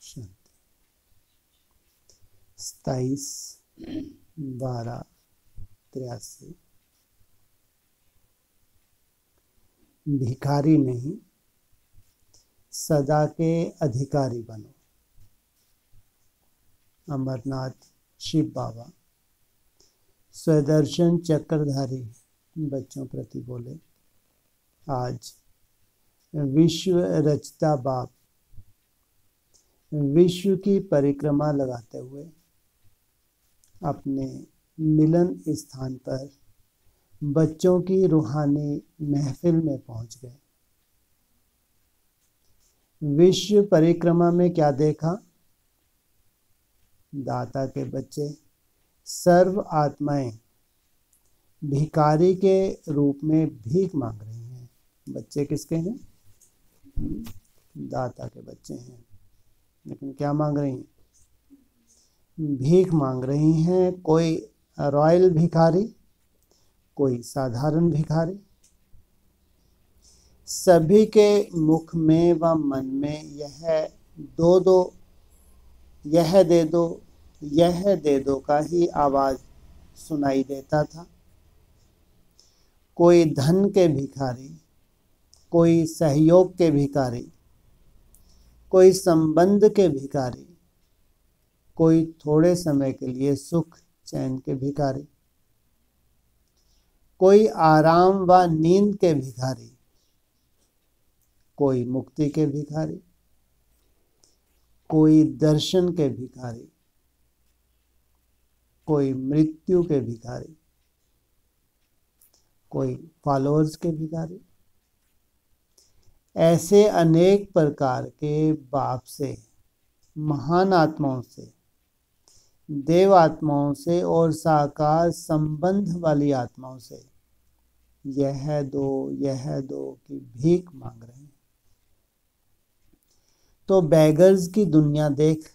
शांति। 27/12/83। भिखारी नहीं, सदा के अधिकारी बनो। अमरनाथ शिव बाबा स्वदर्शन चक्रधारी बच्चों प्रति बोले, आज विश्व रचता बाप विश्व की परिक्रमा लगाते हुए अपने मिलन स्थान पर बच्चों की रूहानी महफिल में पहुंच गए। विश्व परिक्रमा में क्या देखा? दाता के बच्चे सर्व आत्माएं भिखारी के रूप में भीख मांग रही हैं। बच्चे किसके हैं? दाता के बच्चे हैं, लेकिन क्या मांग रही हैं? भीख मांग रही हैं। कोई रॉयल भिखारी, कोई साधारण भिखारी। सभी के मुख में व मन में यह दे दो का ही आवाज सुनाई देता था। कोई धन के भिखारी, कोई सहयोग के भिखारी, कोई संबंध के भिखारी, कोई थोड़े समय के लिए सुख चैन के भिखारी, कोई आराम व नींद के भिखारी, कोई मुक्ति के भिखारी, कोई दर्शन के भिखारी, कोई मृत्यु के भिखारी, कोई फॉलोअर्स के भिखारी। ऐसे अनेक प्रकार के बाप से, महान आत्माओं से, देव आत्माओं से और साकार संबंध वाली आत्माओं से यह दो की भीख मांग रहे हैं। तो बैगर्स की दुनिया देख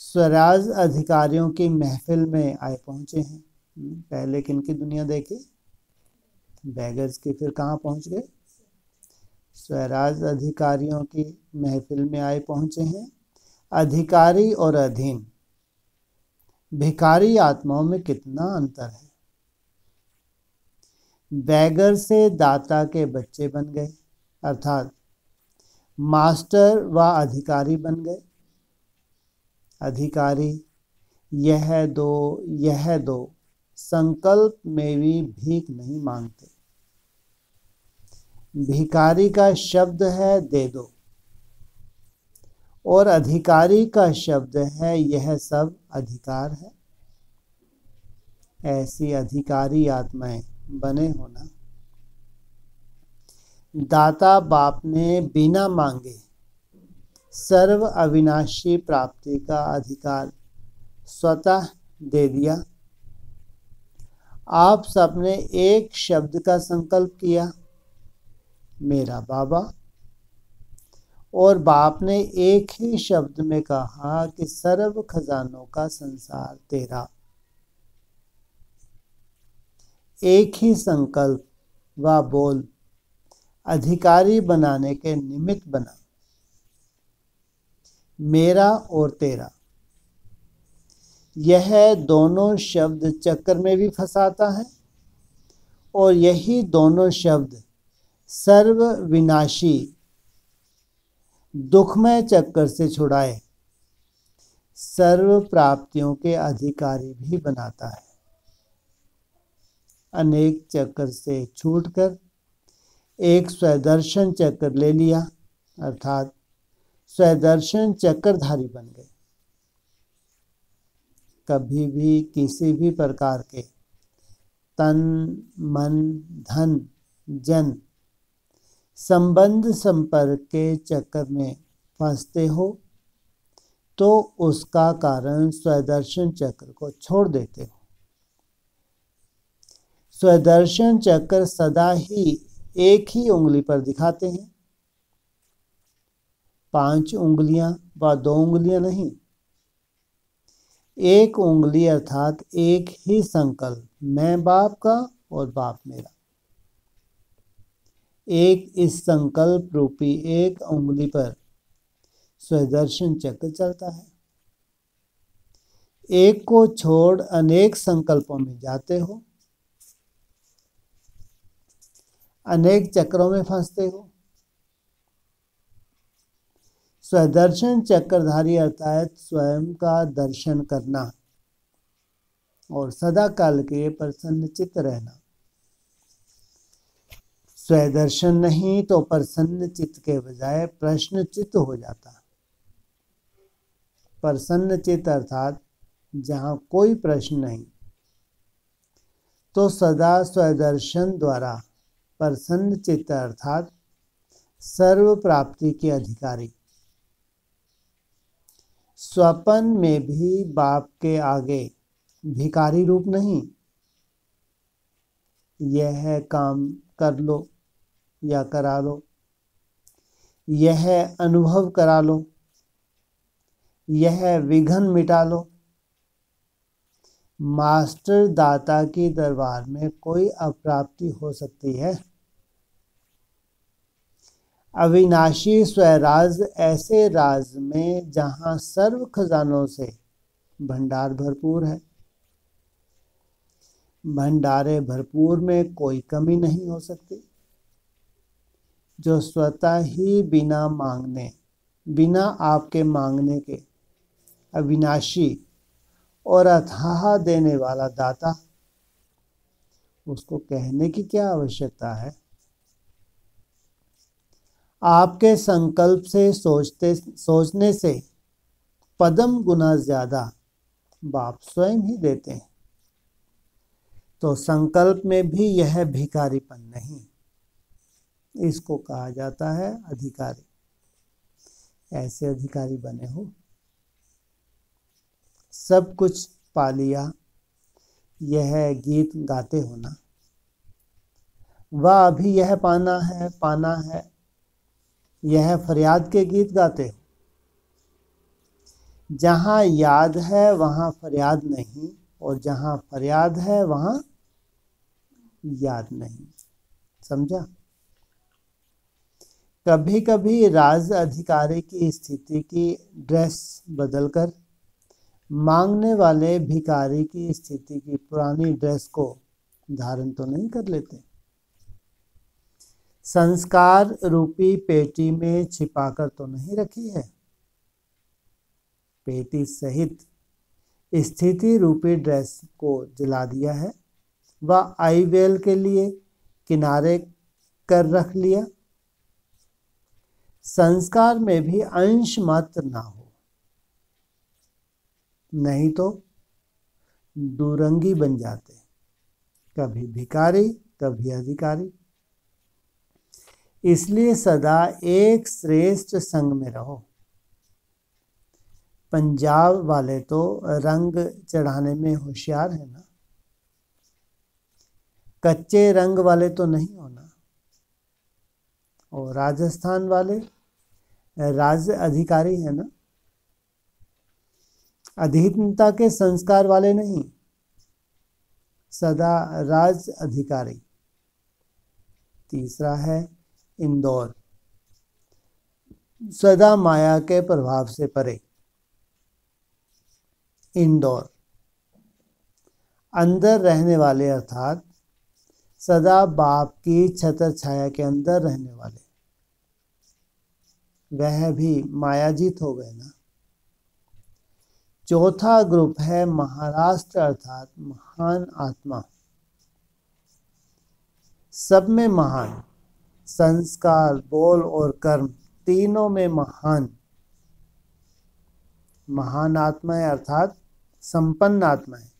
स्वराज अधिकारियों की महफिल में आए पहुंचे हैं। पहले किनकी दुनिया देखी? बैगर्स की। फिर कहाँ पहुंच गए? स्वराज अधिकारियों की महफिल में आए पहुंचे हैं। अधिकारी और अधीन, भिखारी आत्माओं में कितना अंतर है। बैगर से दाता के बच्चे बन गए, अर्थात मास्टर व अधिकारी बन गए। अधिकारी यह दो संकल्प में भी भीख नहीं मांगते। भिखारी का शब्द है दे दो, और अधिकारी का शब्द है यह सब अधिकार है। ऐसी अधिकारी आत्माएं बने होना। दाता बाप ने बिना मांगे सर्व अविनाशी प्राप्ति का अधिकार स्वतः दे दिया। आप सबने एक शब्द का संकल्प किया, मेरा बाबा, और बाप ने एक ही शब्द में कहा कि सर्व खजानों का संसार तेरा। एक ही संकल्प व बोल अधिकारी बनाने के निमित्त बना, मेरा और तेरा। यह दोनों शब्द चक्र में भी फंसाता है, और यही दोनों शब्द सर्व विनाशी दुखमय चक्कर से छुड़ाए सर्व प्राप्तियों के अधिकारी भी बनाता है। अनेक चक्कर से छूटकर एक स्वदर्शन चक्र ले लिया, अर्थात स्वदर्शन चक्रधारी बन गए। कभी भी किसी भी प्रकार के तन मन धन जन संबंध संपर्क के चक्कर में फंसते हो तो उसका कारण स्वदर्शन चक्र को छोड़ देते हो। स्वदर्शन चक्र सदा ही एक ही उंगली पर दिखाते हैं। 5 उंगलियां व 2 उंगलियां नहीं, एक उंगली अर्थात एक ही संकल्प, मैं बाप का और बाप मेरा। एक इस संकल्प रूपी एक उंगली पर स्वदर्शन चक्र चलता है। एक को छोड़ अनेक संकल्पों में जाते हो, अनेक चक्रों में फंसते हो। स्वदर्शन चक्रधारी अर्थात स्वयं का दर्शन करना और सदा काल के लिए प्रसन्न चित्त रहना। स्वदर्शन नहीं तो प्रसन्न चित्त के बजाय प्रश्न चित्त हो जाता। प्रसन्न चित्त अर्थात जहाँ कोई प्रश्न नहीं, तो सदा स्वदर्शन द्वारा प्रसन्न चित्त अर्थात सर्व प्राप्ति के अधिकारी। स्वपन में भी बाप के आगे भिखारी रूप नहीं, यह काम कर लो या करा लो, यह अनुभव करा लो, यह विघ्न मिटा लो। मास्टर दाता की दरबार में कोई अप्राप्ति हो सकती है? अविनाशी स्वराज ऐसे राज में जहां सर्व खजानों से भंडार भरपूर है। भंडारे भरपूर में कोई कमी नहीं हो सकती। जो स्वतः ही बिना मांगने, बिना आपके मांगने के अविनाशी और अथाह देने वाला दाता, उसको कहने की क्या आवश्यकता है? आपके संकल्प से सोचने से पदम गुना ज्यादा बाप स्वयं ही देते हैं। तो संकल्प में भी यह भिखारीपन नहीं, इसको कहा जाता है अधिकारी। ऐसे अधिकारी बने हो, सब कुछ पा लिया, यह गीत गाते हो ना, वह अभी यह पाना है, यह फरियाद के गीत गाते हो। जहां याद है वहां फरियाद नहीं, और जहां फरियाद है वहां याद नहीं। समझा? कभी कभी राज अधिकारी की स्थिति की ड्रेस बदलकर मांगने वाले भिखारी की स्थिति की पुरानी ड्रेस को धारण तो नहीं कर लेते। संस्कार रूपी पेटी में छिपाकर तो नहीं रखी है। पेटी सहित स्थिति रूपी ड्रेस को जला दिया है, वह आई वेल के लिए किनारे कर रख लिया। संस्कार में भी अंश मात्र ना हो, नहीं तो दुरंगी बन जाते, कभी भिखारी कभी अधिकारी। इसलिए सदा एक श्रेष्ठ संग में रहो। पंजाब वाले तो रंग चढ़ाने में होशियार है ना, कच्चे रंग वाले तो नहीं होना। और राजस्थान वाले राज्य अधिकारी है ना, अधीनता के संस्कार वाले नहीं, सदा राज अधिकारी। तीसरा है इंदौर, सदा माया के प्रभाव से परे। इंदौर अंदर रहने वाले अर्थात सदा बाप की छत्र छाया के अंदर रहने वाले, वह भी मायाजीत हो गए ना। चौथा ग्रुप है महाराष्ट्र अर्थात महान आत्मा। सब में महान, संस्कार, बोल और कर्म तीनों में महान। महान आत्मा है अर्थात संपन्न आत्मा है।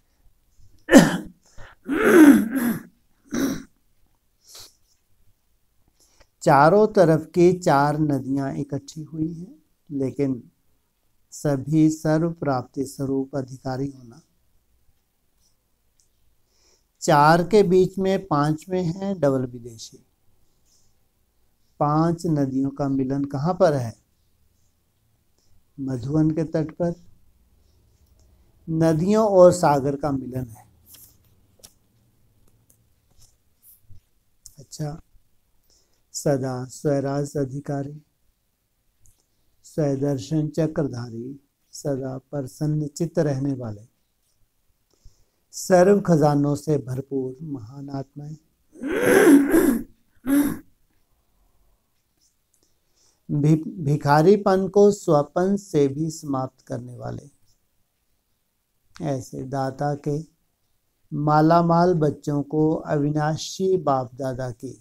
चारों तरफ की चार नदियां इकट्ठी हुई हैं, लेकिन सभी सर्व प्राप्ति स्वरूप अधिकारी होना। चार के बीच में पांचवें है डबल विदेशी। पांच नदियों का मिलन कहां पर है? मधुबन के तट पर। नदियों और सागर का मिलन है। अच्छा, सदा स्वराज अधिकारी, स्वदर्शन चक्रधारी, सदा प्रसन्न चित्त रहने वाले, सर्व खजानों से भरपूर महान आत्माएं, भिखारीपन को स्वपन से भी समाप्त करने वाले, ऐसे दाता के मालामाल बच्चों को अविनाशी बाप दादा की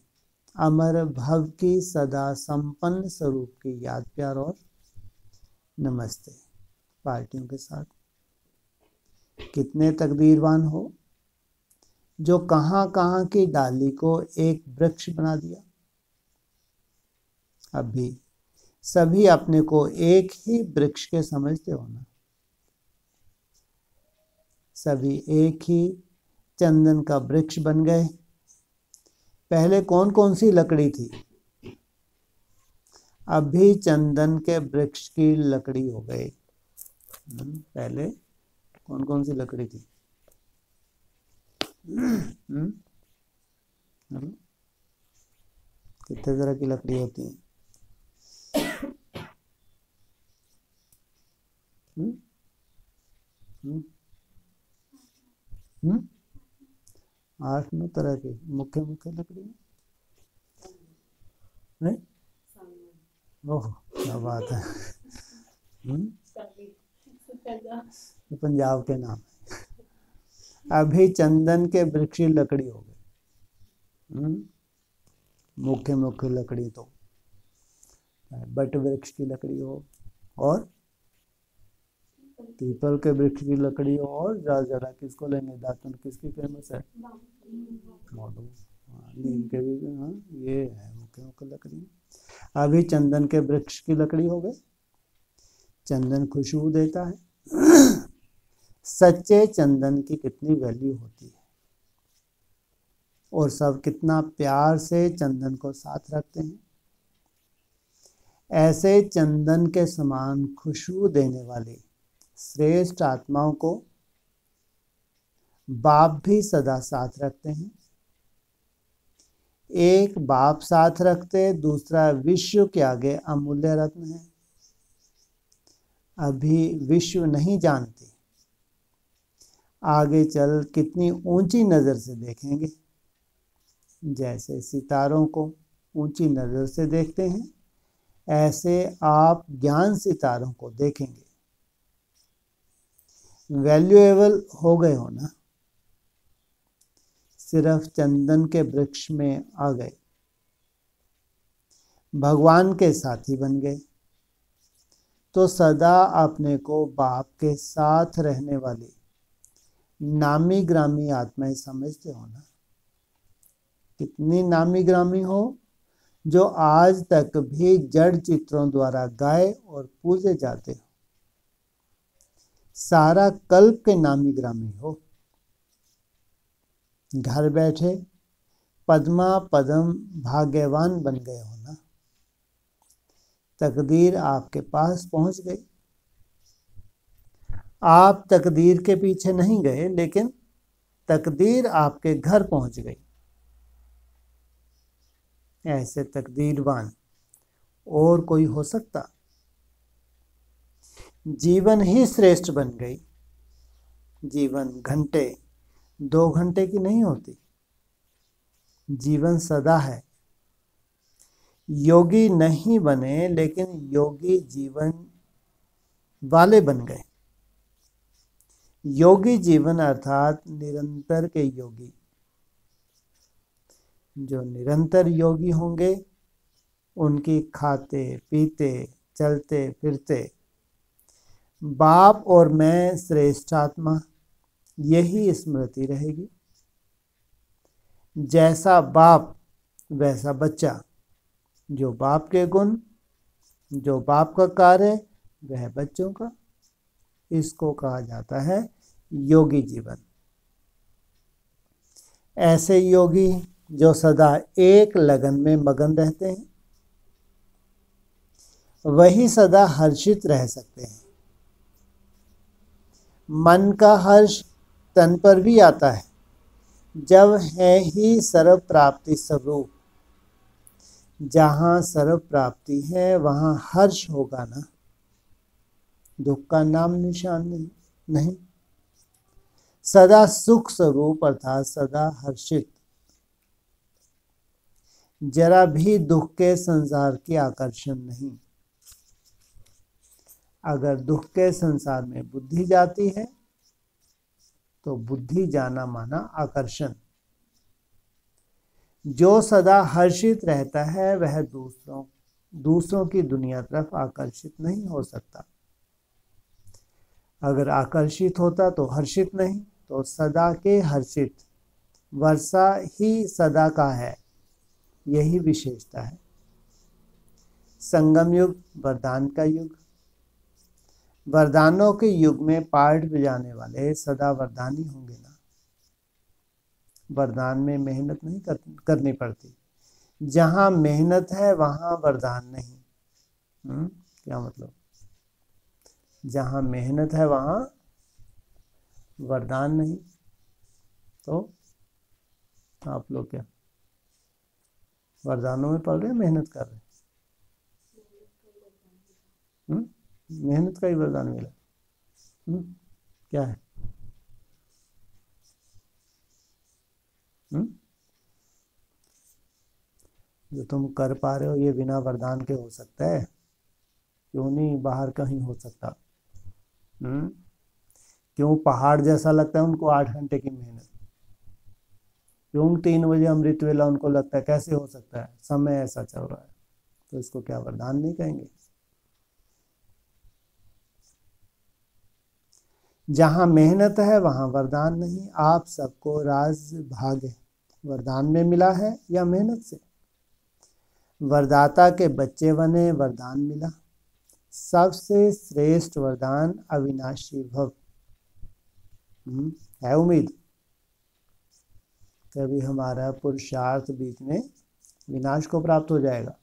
अमर भव की सदा संपन्न स्वरूप की याद प्यार और नमस्ते। पार्टियों के साथ कितने तकदीरवान हो जो कहां कहां की डाली को एक वृक्ष बना दिया। अब भी सभी अपने को एक ही वृक्ष के समझते हो ना। सभी एक ही चंदन का वृक्ष बन गए। पहले कौन कौन सी लकड़ी थी, अब भी चंदन के वृक्ष की लकड़ी हो गए। पहले कौन कौन सी लकड़ी थी? कितने तरह की लकड़ी होती है? आठ नौ तरह की मुख्य मुख्य लकड़ी नहीं? ओह क्या बात है। तो पंजाब के नाम है। अभी चंदन के वृक्ष की लकड़ी हो गई। मुख्य मुख्य लकड़ी तो बट वृक्ष की लकड़ी हो और पीपल के वृक्ष की लकड़ी हो और ज्यादा किसको लेंगे? दातुन किसकी फेमस है? मॉडू। नीम के भी। हाँ ये है मुख्य मुख्य लकड़ी। अभी चंदन के वृक्ष की लकड़ी हो गई। चंदन खुशबू देता है। सच्चे चंदन की कितनी वैल्यू होती है और सब कितना प्यार से चंदन को साथ रखते हैं। ऐसे चंदन के समान खुशबू देने वाली श्रेष्ठ आत्माओं को बाप भी सदा साथ रखते हैं। एक बाप साथ रखते, दूसरा विश्व के आगे अमूल्य रत्न है। अभी विश्व नहीं जानती, आगे चल कितनी ऊंची नजर से देखेंगे। जैसे सितारों को ऊंची नजर से देखते हैं, ऐसे आप ज्ञान सितारों को देखेंगे। वैल्यूएबल हो गए हो ना, सिर्फ चंदन के वृक्ष में आ गए, भगवान के साथी बन गए, तो सदा अपने को बाप के साथ रहने वाली नामी ग्रामी आत्माएं समझते हो ना। कितनी नामी ग्रामी हो जो आज तक भी जड़ चित्रों द्वारा गाए और पूजे जाते हो। सारा कल्प के नामी ग्रामी हो। घर बैठे पद्मा पदम भाग्यवान बन गए हो ना। तकदीर आपके पास पहुंच गई। आप तकदीर के पीछे नहीं गए, लेकिन तकदीर आपके घर पहुंच गई। ऐसे तकदीरवान और कोई हो सकता? जीवन ही श्रेष्ठ बन गई। जीवन घंटे 2 घंटे की नहीं होती, जीवन सदा है। योगी नहीं बने, लेकिन योगी जीवन वाले बन गए। योगी जीवन अर्थात निरंतर के योगी। जो निरंतर योगी होंगे, उनकी खाते पीते चलते फिरते बाप और मैं श्रेष्ठ आत्मा, यही स्मृति रहेगी। जैसा बाप वैसा बच्चा। जो बाप के गुण, जो बाप का कार्य, वह बच्चों का। इसको कहा जाता है योगी जीवन। ऐसे योगी जो सदा एक लगन में मगन रहते हैं, वही सदा हर्षित रह सकते हैं। मन का हर्ष तन पर भी आता है, जब है ही सर्व प्राप्ति स्वरूप। जहाँ सर्व प्राप्ति है वहाँ हर्ष होगा ना। दुख का नाम निशान नहीं। सदा सुख स्वरूप अर्थात सदा हर्षित, जरा भी दुख के संसार की आकर्षण नहीं। अगर दुख के संसार में बुद्धि जाती है तो बुद्धि जाना माना आकर्षण। जो सदा हर्षित रहता है वह दूसरों की दुनिया तरफ आकर्षित नहीं हो सकता। अगर आकर्षित होता तो हर्षित नहीं, तो सदा के हर्षित, वर्षा ही सदा का है, यही विशेषता है। संगम युग वरदान का युग। वरदानों के युग में पाठ बजाने वाले सदा वरदानी होंगे ना। वरदान में मेहनत नहीं करनी पड़ती। जहां मेहनत है वहां वरदान नहीं। क्या मतलब? जहां मेहनत है वहां वरदान नहीं। तो आप लोग क्या वरदानों में पढ़ रहे हैं, मेहनत कर रहे हैं? मेहनत का ही वरदान मिला। क्या है? जो तुम कर पा रहे हो ये बिना वरदान के हो सकता है? क्यों नहीं बाहर कहीं हो सकता? क्यों पहाड़ जैसा लगता है उनको 8 घंटे की मेहनत? क्यों 3 बजे अमृत वेला उनको लगता है? कैसे हो सकता है? समय ऐसा चल रहा है। तो इसको क्या वरदान नहीं कहेंगे? जहां मेहनत है वहां वरदान नहीं। आप सबको राज भाग्य वरदान में मिला है या मेहनत से? वरदाता के बच्चे बने, वरदान मिला। सबसे श्रेष्ठ वरदान अविनाशी भव है। उम्मीद कभी हमारा पुरुषार्थ बीच में विनाश को प्राप्त हो जाएगा?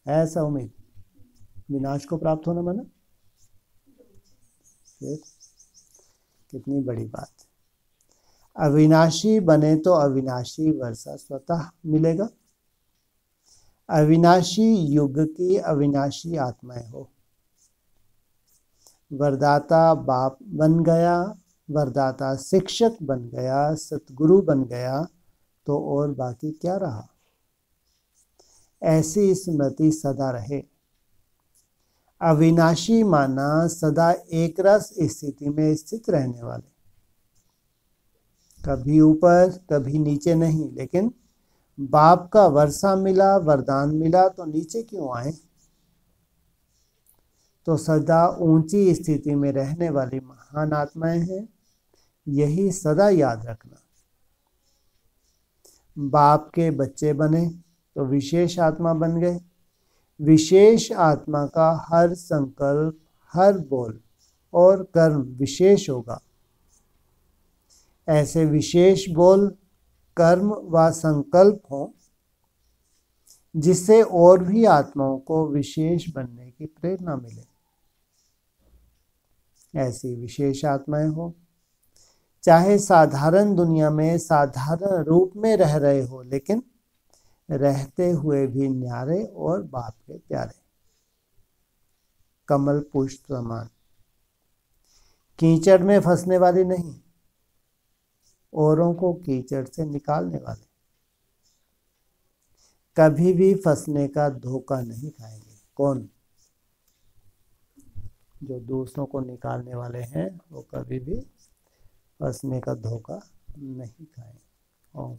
ऐसा उम्मीद? विनाश को प्राप्त होना माना फिर कितनी बड़ी बात। अविनाशी बने तो अविनाशी वर्षा स्वतः मिलेगा। अविनाशी युग की अविनाशी आत्माएं हो। वरदाता बाप बन गया, वरदाता शिक्षक बन गया, सतगुरु बन गया, तो और बाकी क्या रहा? ऐसी स्मृति सदा रहे। अविनाशी माना सदा एक रस स्थिति में स्थित रहने वाले, कभी ऊपर कभी नीचे नहीं। लेकिन बाप का वर्षा मिला, वरदान मिला, तो नीचे क्यों आए? तो सदा ऊंची स्थिति में रहने वाली महान आत्माएं हैं, यही सदा याद रखना। बाप के बच्चे बने तो विशेष आत्मा बन गए। विशेष आत्मा का हर संकल्प, हर बोल और कर्म विशेष होगा। ऐसे विशेष बोल, कर्म व संकल्प हो जिससे और भी आत्माओं को विशेष बनने की प्रेरणा मिले। ऐसी विशेष आत्माएं हो, चाहे साधारण दुनिया में साधारण रूप में रह रहे हो, लेकिन रहते हुए भी न्यारे और बाप के प्यारे। कमल पुष्प समान, कीचड़ में फंसने वाली नहीं, औरों को कीचड़ से निकालने वाले। कभी भी फंसने का धोखा नहीं खाएंगे। कौन? जो दूसरों को निकालने वाले हैं वो कभी भी फंसने का धोखा नहीं खाएंगे। ओम।